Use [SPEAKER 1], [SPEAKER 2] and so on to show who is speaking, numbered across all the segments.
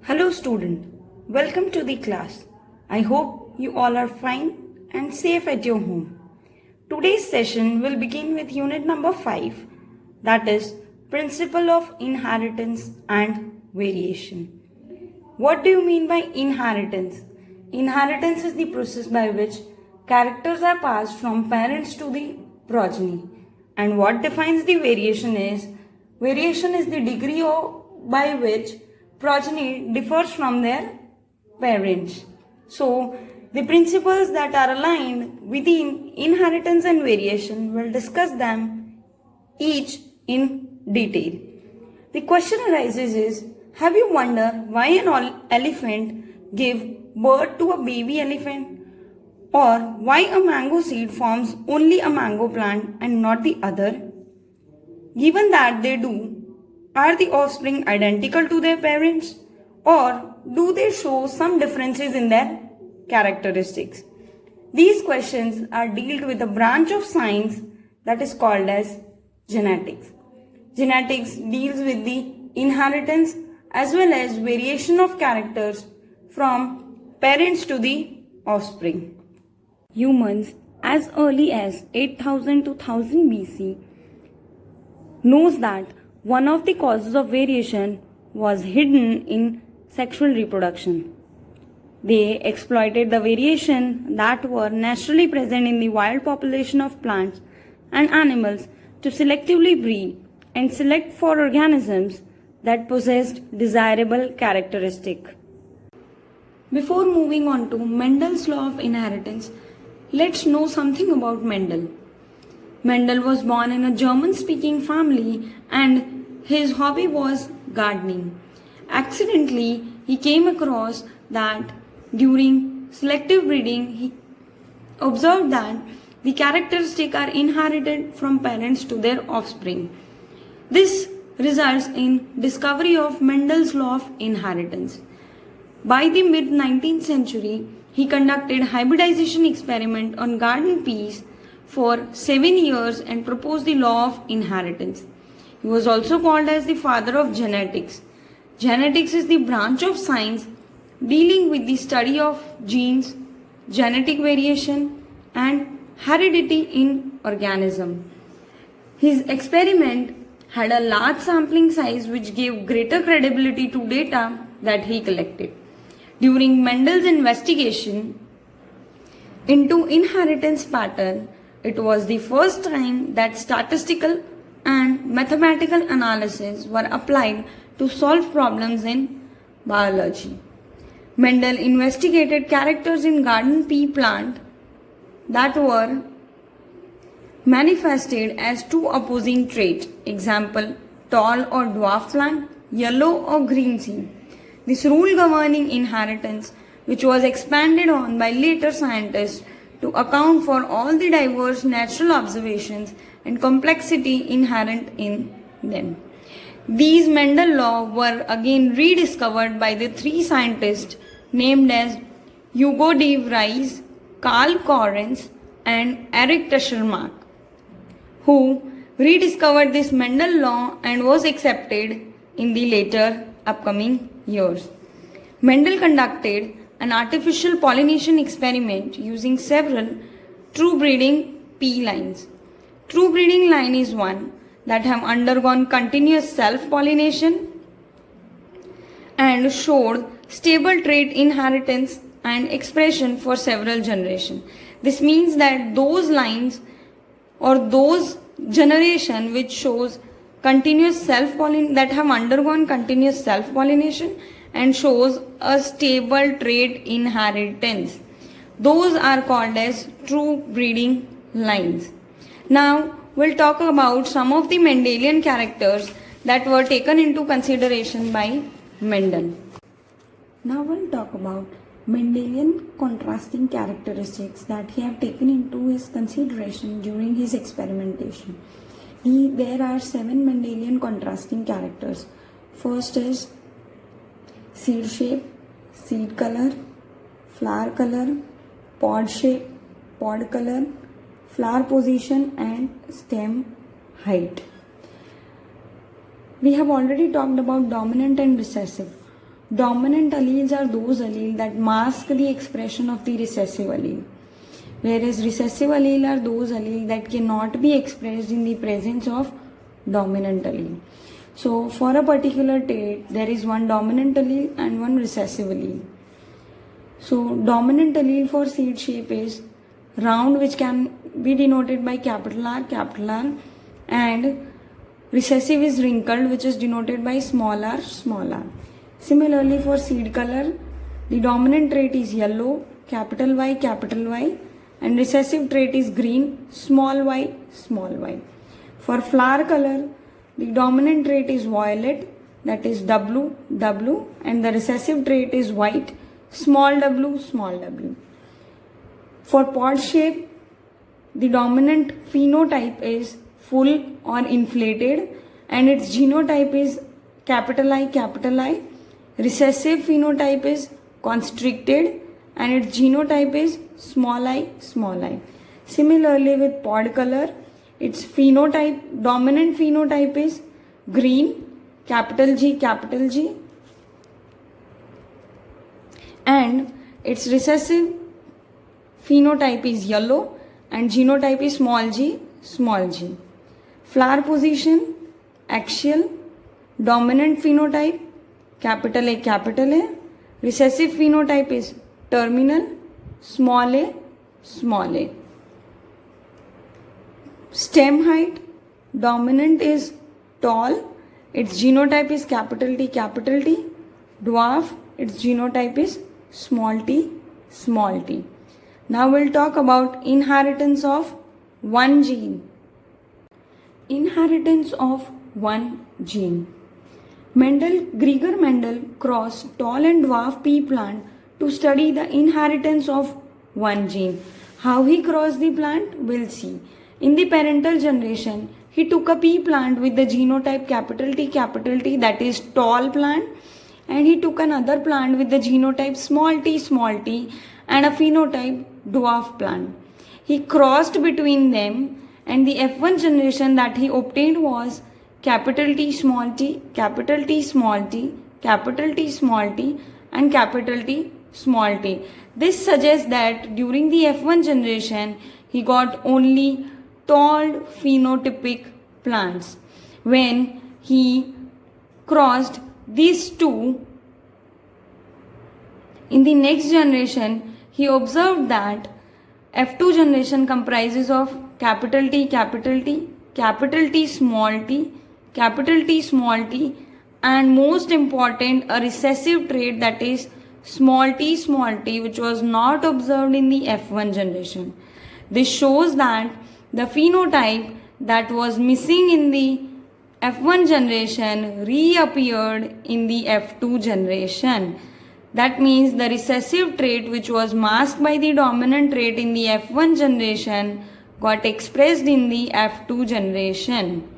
[SPEAKER 1] Hello student, welcome to the class. I hope you all are fine and safe at your home. Today's session will begin with unit number 5, that is Principle of Inheritance and Variation. What do you mean by inheritance? Inheritance is the process by which characters are passed from parents to the progeny. And what defines the variation is the degree by which progeny differs from their parents. So, the principles that are aligned within inheritance and variation will discuss them each in detail. The question arises is, have you wondered why an elephant gave birth to a baby elephant? Or why a mango seed forms only a mango plant and not the other? Given that they do, are the offspring identical to their parents? Or do they show some differences in their characteristics? These questions are dealt with a branch of science that is called as genetics. Genetics deals with the inheritance as well as variation of characters from parents to the offspring. Humans as early as 8000 to 1000 BC knows that one of the causes of variation was hidden in sexual reproduction. They exploited the variation that were naturally present in the wild population of plants and animals to selectively breed and select for organisms that possessed desirable characteristics. Before moving on to Mendel's law of inheritance, let's know something about Mendel. Mendel was born in a German-speaking family and his hobby was gardening. Accidentally, he came across that during selective breeding, he observed that the characteristics are inherited from parents to their offspring. This results in discovery of Mendel's law of inheritance. By the mid-19th century, he conducted hybridization experiment on garden peas for 7 years and proposed the law of inheritance. He was also called as the father of genetics. Genetics is the branch of science dealing with the study of genes, genetic variation, and heredity in organism. His experiment had a large sampling size which gave greater credibility to data that he collected. During Mendel's investigation into inheritance pattern, it was the first time that statistical and mathematical analysis were applied to solve problems in biology. Mendel investigated characters in garden pea plant that were manifested as two opposing traits. Example, tall or dwarf plant, yellow or green seed. This rule governing inheritance, which was expanded on by later scientists to account for all the diverse natural observations and complexity inherent in them. These Mendel laws were again rediscovered by the three scientists named as Hugo de Vries, Carl Correns, and Erich Tesselmark, who rediscovered this Mendel law and was accepted in the later upcoming years. Mendel conducted an artificial pollination experiment using several true breeding pea lines. True breeding line is one that have undergone continuous self-pollination and showed stable trait inheritance and expression for several generations. This means that those lines or those generation which shows continuous self-pollination that have undergone continuous self-pollination and shows a stable trait inheritance, those are called as true breeding lines. Now we'll talk about some of the Mendelian characters that were taken into consideration by Mendel. Now we'll talk about Mendelian contrasting characteristics that he had taken into his consideration during his experimentation. There are 7 Mendelian contrasting characters. First is seed shape, seed color, flower color, pod shape, pod color, flower position, and stem height. We have already talked about dominant and recessive. Dominant alleles are those alleles that mask the expression of the recessive allele, whereas recessive allele are those alleles that cannot be expressed in the presence of dominant allele. So for a particular trait, there is one dominant allele and one recessive allele. So dominant allele for seed shape is round, which can be denoted by capital R, and recessive is wrinkled, which is denoted by small r, small r. Similarly, for seed color, the dominant trait is yellow, capital Y, and recessive trait is green, small y, small y. For flower color, the dominant trait is violet, that is W, and the recessive trait is white, small w, small w. For pod shape, the dominant phenotype is full or inflated, and its genotype is capital I. Recessive phenotype is constricted, and its genotype is small I. Similarly, with pod color, its dominant phenotype is green, capital G, and its recessive phenotype is yellow, and genotype is small g. Flower position, axial, dominant phenotype, capital A. Recessive phenotype is terminal, small a. Stem height, dominant is tall, its genotype is capital T. Dwarf, its genotype is small t. Now we'll talk about inheritance of one gene. Inheritance of one gene. Gregor Mendel crossed tall and dwarf pea plant to study the inheritance of one gene. How he crossed the plant? We'll see. In the parental generation, he took a pea plant with the genotype capital T, that is tall plant, and he took another plant with the genotype small t, and a phenotype dwarf plant. He crossed between them, and the F1 generation that he obtained was capital T small t, capital T small t, capital T small t, and capital T small t. This suggests that during the F1 generation, he got only tall phenotypic plants. When he crossed these two, in the next generation, he observed that F2 generation comprises of capital T, capital T small t, capital T small t, and most important, a recessive trait, that is small t, which was not observed in the F1 generation. This shows that the phenotype that was missing in the F1 generation reappeared in the F2 generation. That means the recessive trait which was masked by the dominant trait in the F1 generation got expressed in the F2 generation.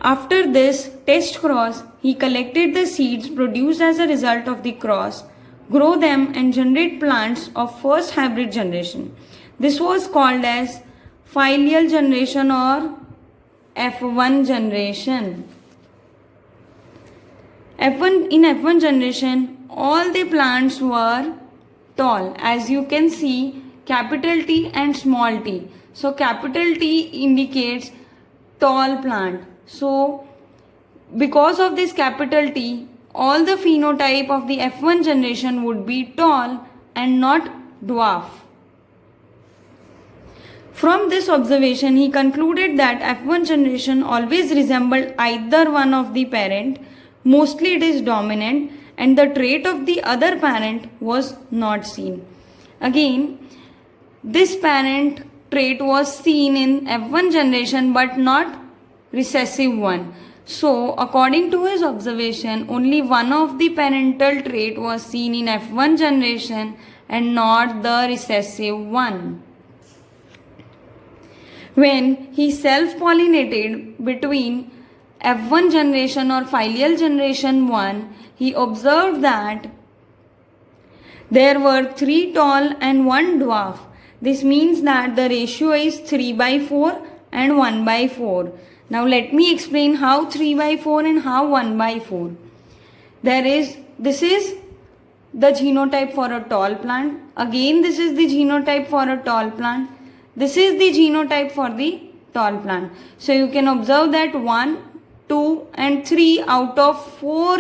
[SPEAKER 1] After this test cross, he collected the seeds produced as a result of the cross, grow them and generate plants of first hybrid generation. This was called as filial generation or F1 generation. In F1 generation, all the plants were tall. As you can see, capital T and small t. So capital T indicates tall plant. So because of this capital T, all the phenotype of the F1 generation would be tall and not dwarf. From this observation, he concluded that F1 generation always resembled either one of the parent. Mostly it is dominant, and the trait of the other parent was not seen. Again, this parent trait was seen in F1 generation but not recessive one. So, according to his observation, only one of the parental trait was seen in F1 generation and not the recessive one. When he self-pollinated between F1 generation or filial generation 1, he observed that there were 3 tall and 1 dwarf. This means that the ratio is 3/4 and 1/4. Now let me explain how 3/4 and how 1/4. this is the genotype for a tall plant. Again, this is the genotype for a tall plant. This is the genotype for the tall plant. So you can observe that 1, 2 and 3 out of 4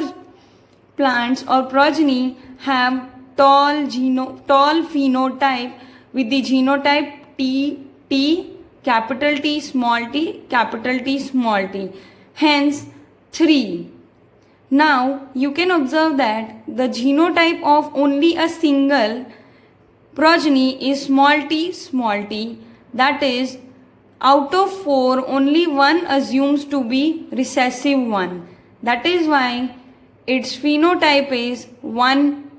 [SPEAKER 1] plants or progeny have tall phenotype with the genotype T, capital T, small t, capital T, small t. Hence 3. Now you can observe that the genotype of only a single progeny is small t. That is, out of 4, only one assumes to be recessive one. That is why its phenotype is 1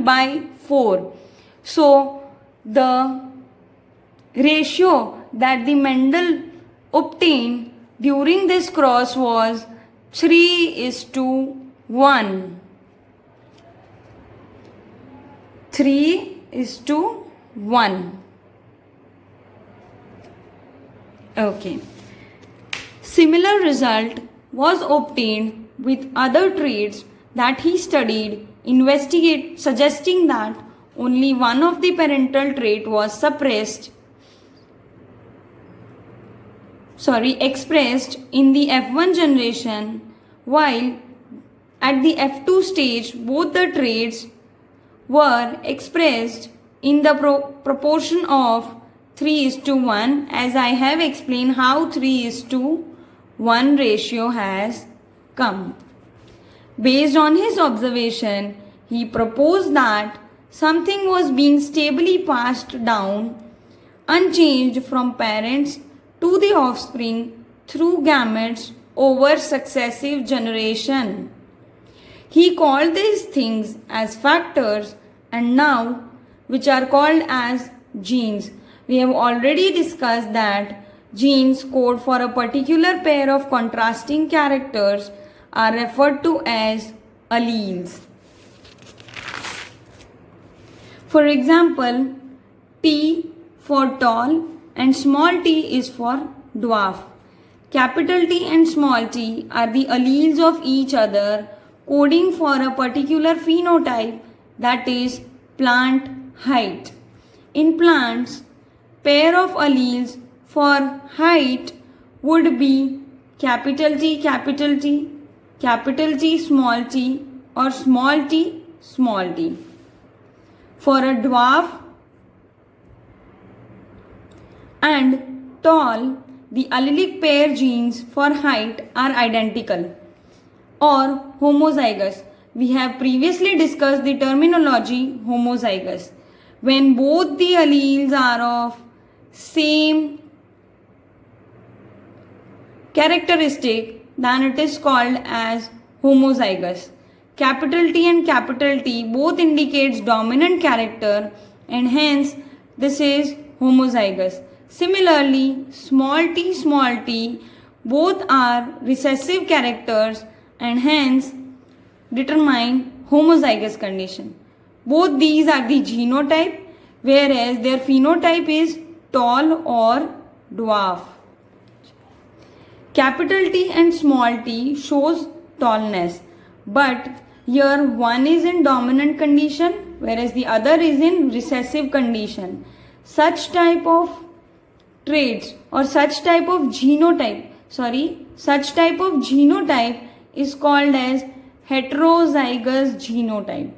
[SPEAKER 1] by 4. So the ratio that the Mendel obtained during this cross was 3:1. 3:1. Okay. Similar result was obtained with other traits that he studied, suggesting that only one of the parental trait was expressed in the F1 generation, while at the F2 stage both the traits were expressed in the proportion of 3:1, as I have explained how 3:1 ratio has come. Based on his observation, he proposed that something was being stably passed down unchanged from parents to the offspring through gametes over successive generation. He called these things as factors and now which are called as genes. We have already discussed that genes code for a particular pair of contrasting characters are referred to as alleles. For example, T for tall and small t is for dwarf. Capital T and small t are the alleles of each other, coding for a particular phenotype, that is plant height. In plants, pair of alleles for height would be capital T, small t, or small t, small t. For a dwarf and tall, the allelic pair genes for height are identical or homozygous. We have previously discussed the terminology homozygous. When both the alleles are of same characteristic, then it is called as homozygous. Capital T and capital T both indicates dominant character and hence this is homozygous. Similarly, small t both are recessive characters and hence determine homozygous condition. Both these are the genotype, whereas their phenotype is tall or dwarf. Capital T and small t shows tallness, but here one is in dominant condition whereas the other is in recessive condition. Such type of traits or such type of genotype is called as heterozygous genotype.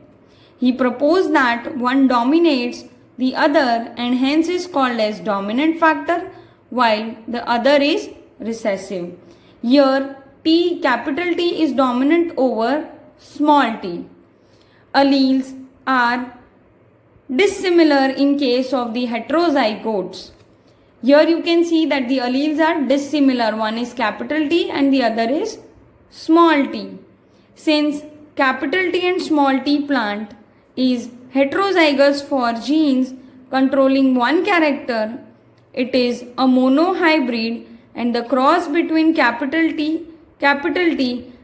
[SPEAKER 1] He proposed that one dominates the other and hence is called as dominant factor while the other is recessive. Here capital T is dominant over small t. Alleles are dissimilar in case of the heterozygotes. Here you can see that the alleles are dissimilar. One is capital T and the other is small t. Since capital T and small t plant is heterozygous for genes controlling one character, it is a monohybrid, and the cross between capital T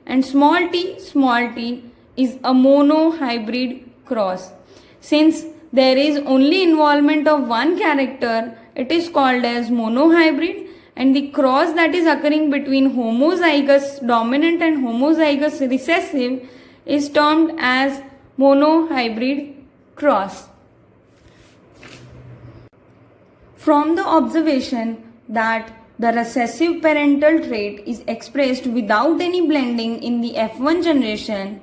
[SPEAKER 1] and small t is a monohybrid cross. Since there is only involvement of one character, it is called as monohybrid, and the cross that is occurring between homozygous dominant and homozygous recessive is termed as monohybrid cross. From the observation that the recessive parental trait is expressed without any blending in the F1 generation,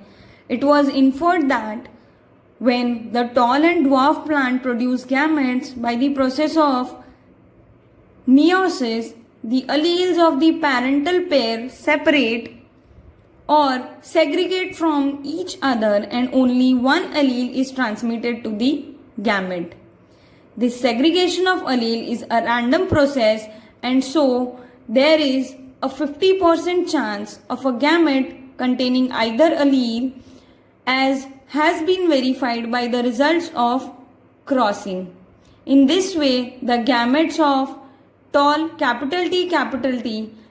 [SPEAKER 1] it was inferred that when the tall and dwarf plant produce gametes by the process of meiosis, the alleles of the parental pair separate or segregate from each other and only one allele is transmitted to the gamete. This segregation of allele is a random process, and so there is a 50% chance of a gamete containing either allele, as has been verified by the results of crossing. In this way, the gametes of tall T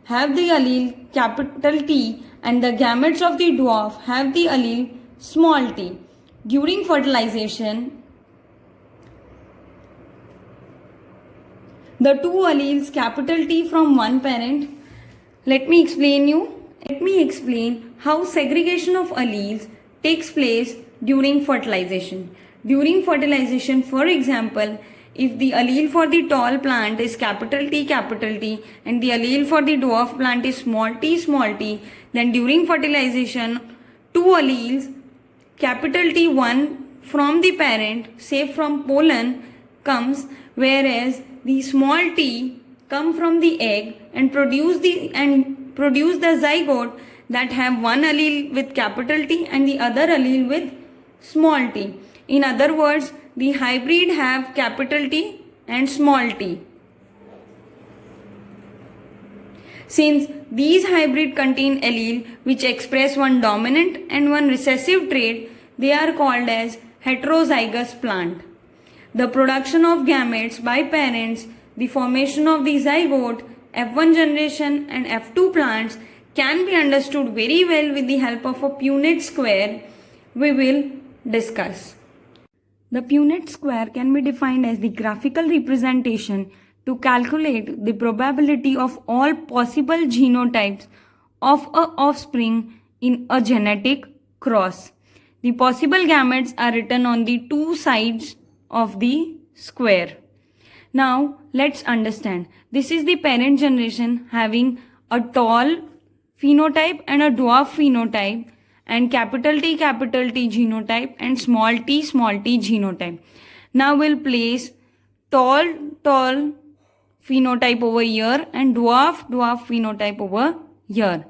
[SPEAKER 1] have the allele capital T, and the gametes of the dwarf have the allele small t. During fertilization, the two alleles capital T from one parent. Let me explain how segregation of alleles takes place during fertilization. During fertilization, for example, if the allele for the tall plant is capital T and the allele for the dwarf plant is small t, then during fertilization, two alleles capital T1 from the parent, say from pollen, comes, whereas the small t come from the egg and produce the zygote that have one allele with capital T and the other allele with small t. In other words, the hybrid have capital T and small t. Since these hybrid contain allele which express one dominant and one recessive trait, they are called as heterozygous plant. The production of gametes by parents, the formation of the zygote, F1 generation and F2 plants can be understood very well with the help of a Punnett square we will discuss. The Punnett square can be defined as the graphical representation to calculate the probability of all possible genotypes of a offspring in a genetic cross. The possible gametes are written on the two sides of the square. Now let's understand. This is the parent generation having a tall phenotype and a dwarf phenotype, and capital T genotype and small t genotype. Now we'll place tall phenotype over here and dwarf phenotype over here.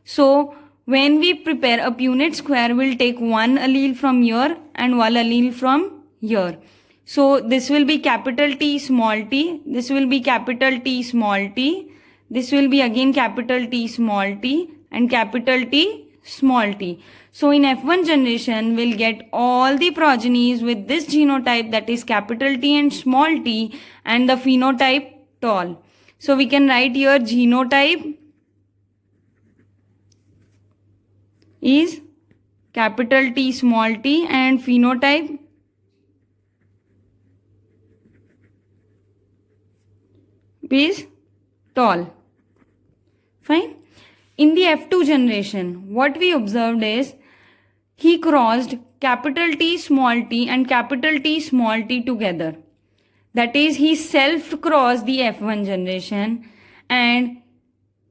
[SPEAKER 1] So when we prepare a Punnett square, we'll take one allele from here and one allele from here. So this will be capital T small t, this will be capital T small t, this will be again capital T small t and capital T small t. So in F1 generation, we'll get all the progenies with this genotype, that is capital T and small t, and the phenotype tall. So we can write here genotype is capital T small t and phenotype is tall. Fine. In the F2 generation, what we observed is he crossed capital T small t and capital T small t together. That is, he self-crossed the F1 generation and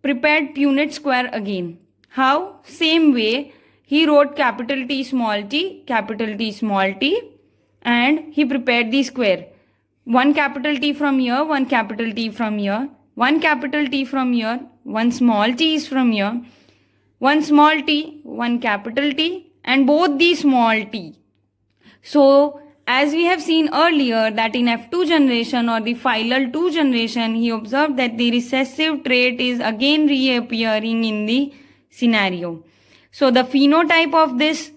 [SPEAKER 1] prepared Punnett square again. How? Same way, he wrote capital T small t, and he prepared the square. One capital T from here, one capital T from here, one capital T from here, one small t is from here, one small t, one capital T, and both the small t. So, as we have seen earlier that in F2 generation or the phylal 2 generation, he observed that the recessive trait is again reappearing in the scenario. So, the phenotype of this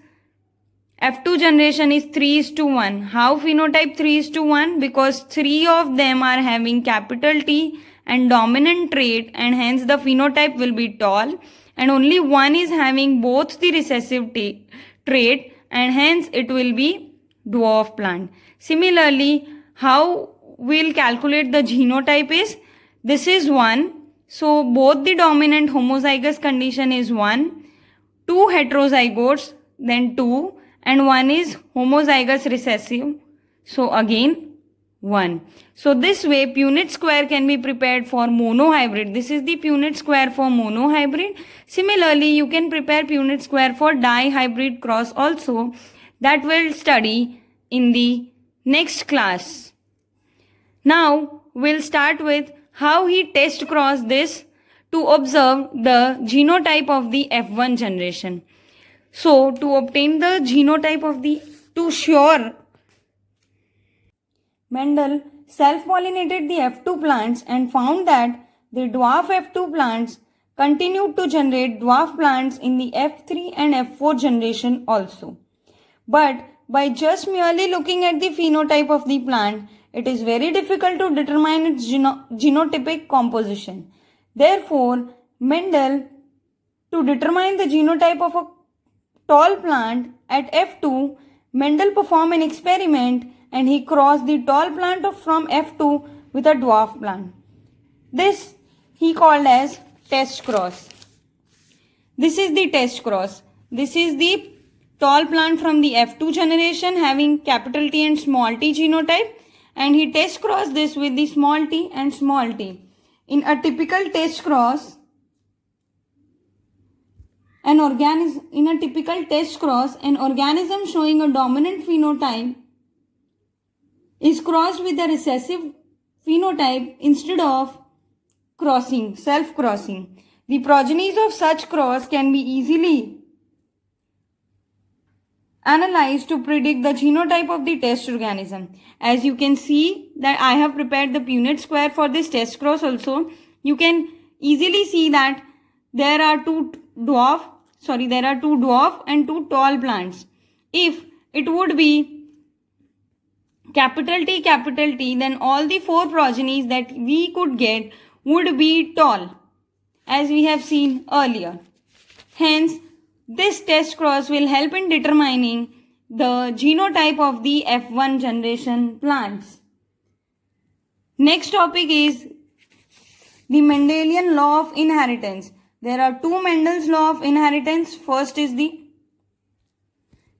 [SPEAKER 1] F2 generation is 3:1. How phenotype 3:1? Because 3 of them are having capital T and dominant trait, and hence the phenotype will be tall, and only one is having both the recessive trait, and hence it will be dwarf plant. Similarly, how we'll calculate the genotype is, this is 1. So both the dominant homozygous condition is 1. 2 heterozygotes, then 2, and 1 is homozygous recessive. So again 1. So this way Punnett square can be prepared for monohybrid. This is the Punnett square for monohybrid. Similarly, you can prepare Punnett square for dihybrid cross also. That we'll study in the next class. Now we'll start with how he test cross this to observe the genotype of the F1 generation. So to obtain the genotype of to sure, Mendel self-pollinated the F2 plants and found that the dwarf F2 plants continued to generate dwarf plants in the F3 and F4 generation also. But by just merely looking at the phenotype of the plant, it is very difficult to determine its genotypic composition. Therefore, Mendel, to determine the genotype of a tall plant at F2, Mendel performed an experiment and he crossed the tall plant from F2 with a dwarf plant. This he called as test cross. This is the test cross. This is the tall plant from the F2 generation having capital T and small t genotype, and he test crossed this with the small t and small t. In a typical test cross, an organism showing a dominant phenotype is crossed with a recessive phenotype instead of self-crossing. The progenies of such cross can be easily analyzed to predict the genotype of the test organism. As you can see that I have prepared the Punnett square for this test cross also. You can easily see that there are two dwarf and two tall plants. If it would be capital T, then all the 4 progenies that we could get would be tall, as we have seen earlier. Hence, this test cross will help in determining the genotype of the F1 generation plants. Next topic is the Mendelian law of inheritance. There are 2 Mendel's law of inheritance.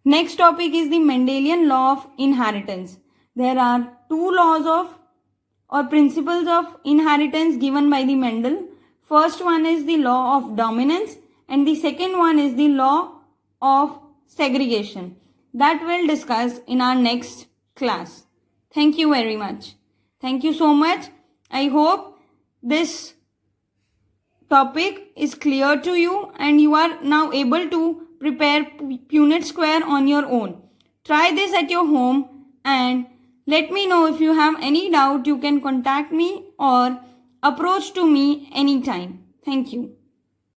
[SPEAKER 1] Next topic is the Mendelian law of inheritance. There are 2 laws or principles of inheritance given by the Mendel. First one is the law of dominance and the second one is the law of segregation. That we'll discuss in our next class. Thank you very much. Thank you so much. I hope this topic is clear to you and you are now able to prepare Punnett square on your own. Try this at your home and let me know if you have any doubt. You can contact me or approach to me anytime. Thank you.